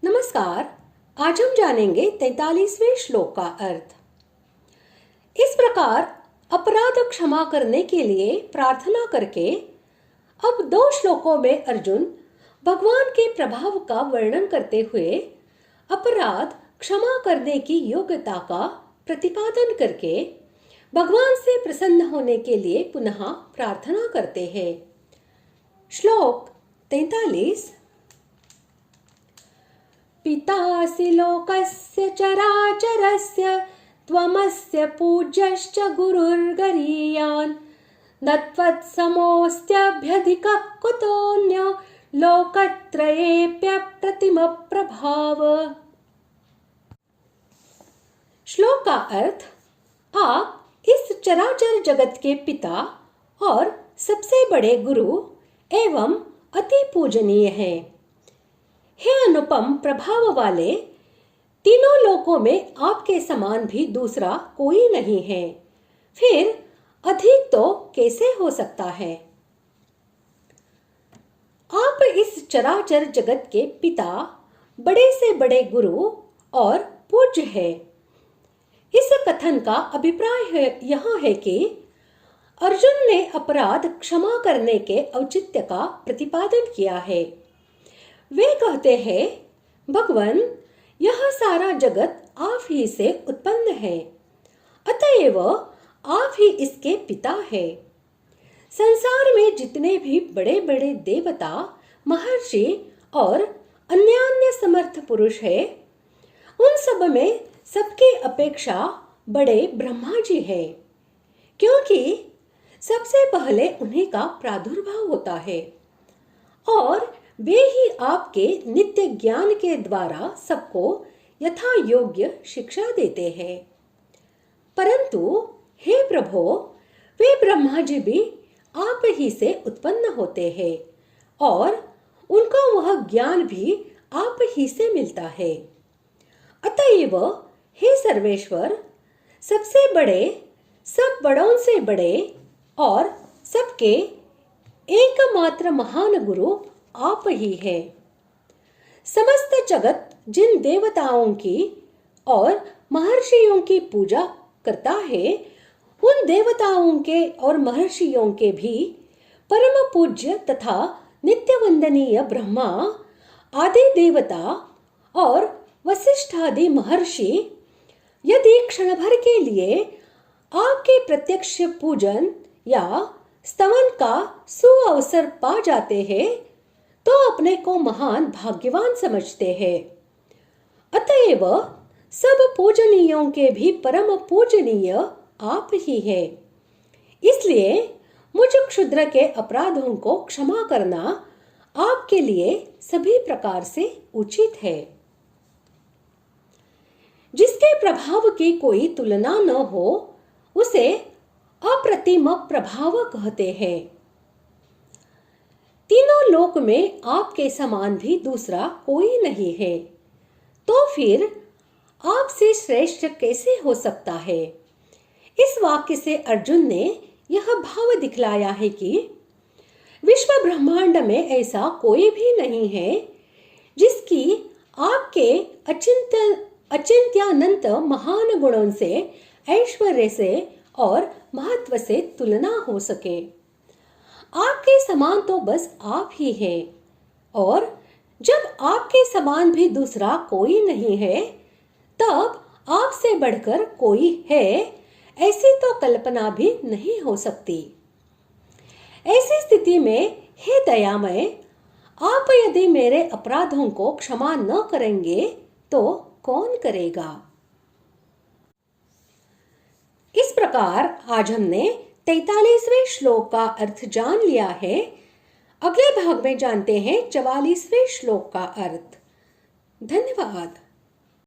नमस्कार। आज हम जानेंगे 43वें श्लोक का अर्थ। इस प्रकार अपराध क्षमा करने के लिए प्रार्थना करके अब 2 श्लोकों में अर्जुन भगवान के प्रभाव का वर्णन करते हुए अपराध क्षमा करने की योग्यता का प्रतिपादन करके भगवान से प्रसन्न होने के लिए पुनः प्रार्थना करते हैं। श्लोक 43। पितासि लोकस्य चराचरस्य त्वमस्य पूज्यश्च गुरुर्गरीयान् न त्वत्समोऽस्त्यभ्यधिकः कुतोऽन्यो लोकत्रयेऽप्यप्रतिमप्रभाव। श्लोक का अर्थ, आप इस चराचर जगत के पिता और सबसे बड़े गुरु एवं अति पूजनीय हैं। हे अनुपम प्रभाव वाले, तीनों लोकों में आपके समान भी दूसरा कोई नहीं है, फिर अधिक तो कैसे हो सकता है। आप इस चराचर जगत के पिता, बड़े से बड़े गुरु और पूज्य है। इस कथन का अभिप्राय यह है कि अर्जुन ने अपराध क्षमा करने के औचित्य का प्रतिपादन किया है। वे कहते हैं, भगवान, यह सारा जगत आप ही से उत्पन्न है, अतएव आप ही इसके पिता है। संसार में जितने भी बड़े बड़े देवता, महर्षि और अन्य समर्थ पुरुष है, उन सब में सबकी अपेक्षा बड़े ब्रह्मा जी हैं, क्योंकि सबसे पहले उन्हीं का प्रादुर्भाव होता है और वे ही आपके नित्य ज्ञान के द्वारा सबको यथा योग्य शिक्षा देते हैं। परंतु हे प्रभो, वे ब्रह्मा जी भी आप ही से उत्पन्न होते हैं और उनको वह ज्ञान भी आप ही से मिलता है। अतएव हे सर्वेश्वर, सबसे बड़े, सब बड़ों से बड़े और सबके एकमात्र महान गुरु आप ही है। समस्त जगत जिन देवताओं की और महर्षियों की पूजा करता है, उन देवताओं के और महर्षियों के भी परम पूज्य तथा नित्य वंदनीय ब्रह्मा आदि देवता और वशिष्ठ आदि महर्षि यदि क्षण भर के लिए आपके प्रत्यक्ष पूजन या स्तवन का सुअवसर पा जाते हैं, तो अपने को महान भाग्यवान समझते हैं। अतएव सब पूजनीयों के भी परम पूजनीय आप ही हैं। इसलिए मुझ क्षुद्र के अपराधों को क्षमा करना आपके लिए सभी प्रकार से उचित है। जिसके प्रभाव की कोई तुलना न हो, उसे अप्रतिम प्रभाव कहते हैं। तीनों लोक में आपके समान भी दूसरा कोई नहीं है, तो फिर आपसे श्रेष्ठ कैसे हो सकता है। इस वाक्य से अर्जुन ने यह भाव दिखलाया है कि विश्व ब्रह्मांड में ऐसा कोई भी नहीं है जिसकी आपके अचिंत्यानंत महान गुणों से, ऐश्वर्य से और महत्व से तुलना हो सके। आपके समान तो बस आप ही हैं, और जब आपके समान भी दूसरा कोई नहीं है, तब आपसे बढ़कर कोई है, ऐसी तो कल्पना भी नहीं हो सकती। ऐसी स्थिति में हे दयामय, आप यदि मेरे अपराधों को क्षमा न करेंगे तो कौन करेगा। इस प्रकार आज हमने 43वें श्लोक का अर्थ जान लिया है। अगले भाग में जानते हैं 44वें श्लोक का अर्थ। धन्यवाद।